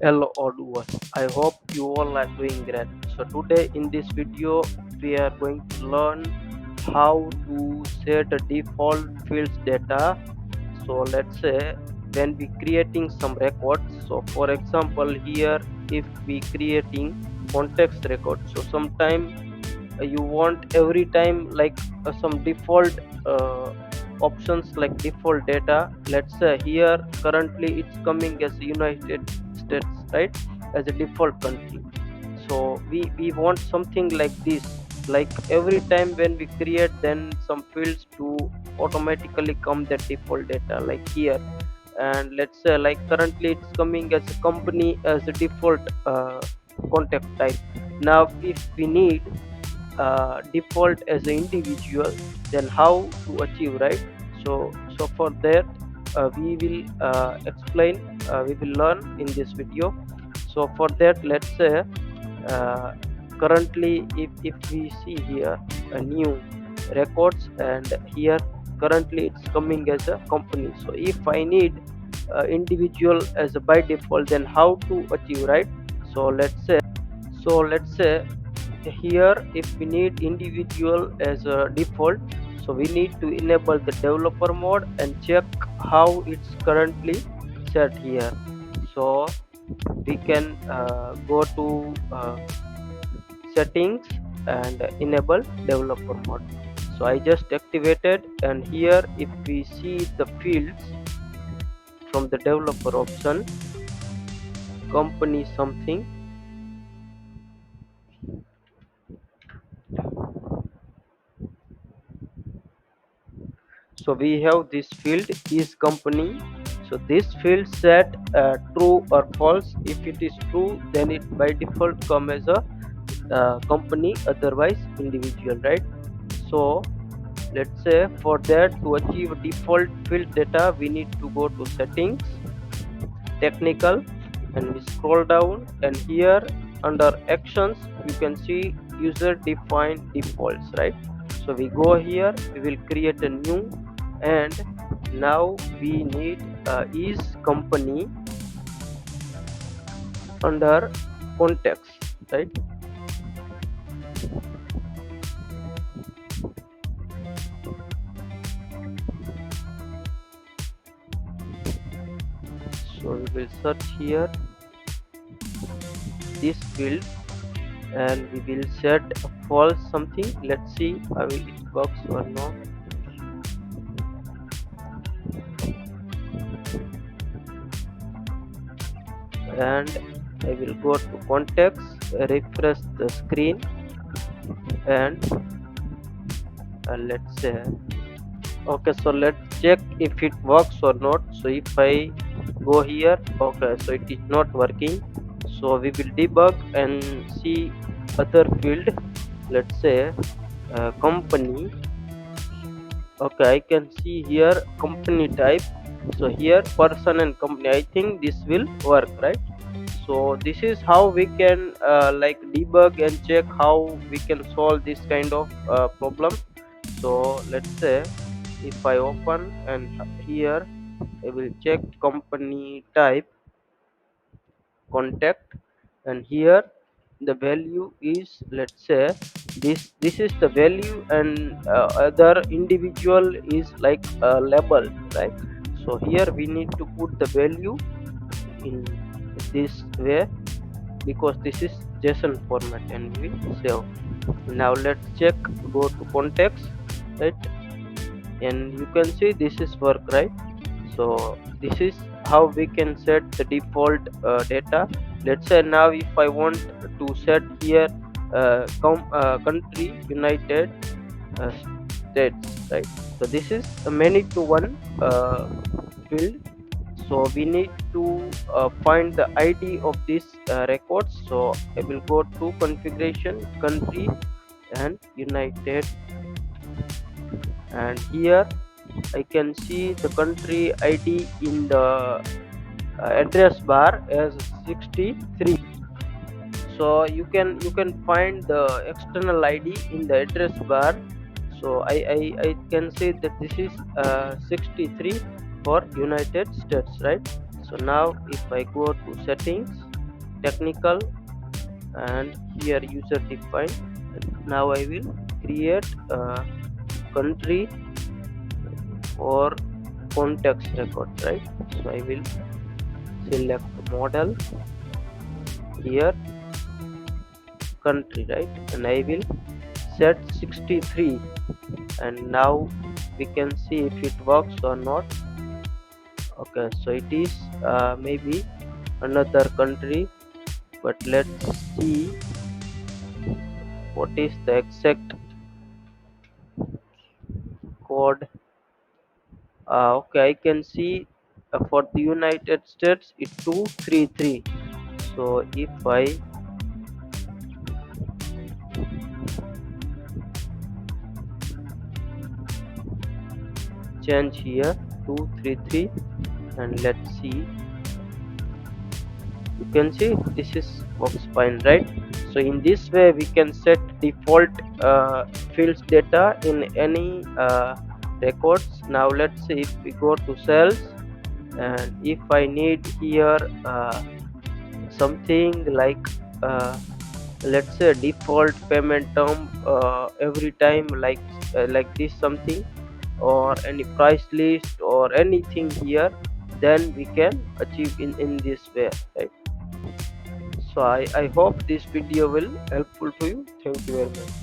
Hello Odoo. I hope you all are doing great. So today in this video we are going to learn how to set a default fields data. So let's say when we creating some records. So for example here if we creating context record. So sometime you want every time like some default uh, options like default data. Let's say here currently it's coming as United States, right, as a default country. So we want something like this, like every time when we create then some fields to automatically come the default data like here. And let's say like currently it's coming as a company as a default contact type. Now if we need default as an individual, then how to achieve, right? So for that we will explain, we will learn in this video. So for that let's say uh, currently if we see here a new records, and here currently it's coming as a company. So if I need individual as a by default, then how to achieve, right? So let's say here if we need individual as a default, so we need to enable the developer mode and check how it's currently set here. So we can go to settings and enable developer mode. So I just activated, and here if we see the fields from the developer option, company something. So we have this field is company. So this field set true or false. If it is true, then it by default come as a company, otherwise individual, right? So let's say for that to achieve default field data, we need to go to settings, technical, and we scroll down, and here under actions you can see user defined defaults, right? So we go here, we will create a new, and now we need is company under context, right? So we will search here this field, and we will set a false something. Let's see how it works or not. And I will go to context, refresh the screen, and let's say okay. So let's check if it works or not. So if I go here, okay, so it is not working. So we will debug and see other field. Let's say company. Okay, I can see here company type. So here person and company, I think this will work, right? So this is how we can like debug and check how we can solve this kind of problem. So let's say if I open, and here I will check company type contact, and here the value is, let's say, this is the value, and other individual is like a label, right? So here we need to put the value in this way, because this is JSON format, and we save. Now let's check, go to context, right? And you can see this is work, right? So this is how we can set the default data. Let's say now if I want to set here country United uh, States, right? So this is a many to one field. So we need to find the ID of this records. So I will go to configuration, country, and United, and here I can see the country ID in the address bar as 63. So you can find the external ID in the address bar. So I can say that this is 63 for United States, right? So now if I go to settings, technical, and here user defined. Now I will create a country or context record, right? So I will select model, here country, right? And I will set 63, and now we can see if it works or not. Okay, so it is maybe another country, but let's see what is the exact code. Okay, I can see for the United States it's 233. So if I change here 233, and let's see, you can see this is works fine, right? So in this way we can set default fields data in any records. Now let's see if we go to sales, and if I need here something like let's say default payment term every time, like this something, or any price list or anything here, then we can achieve in this way, right? So I hope this video will helpful to you. Thank you very much.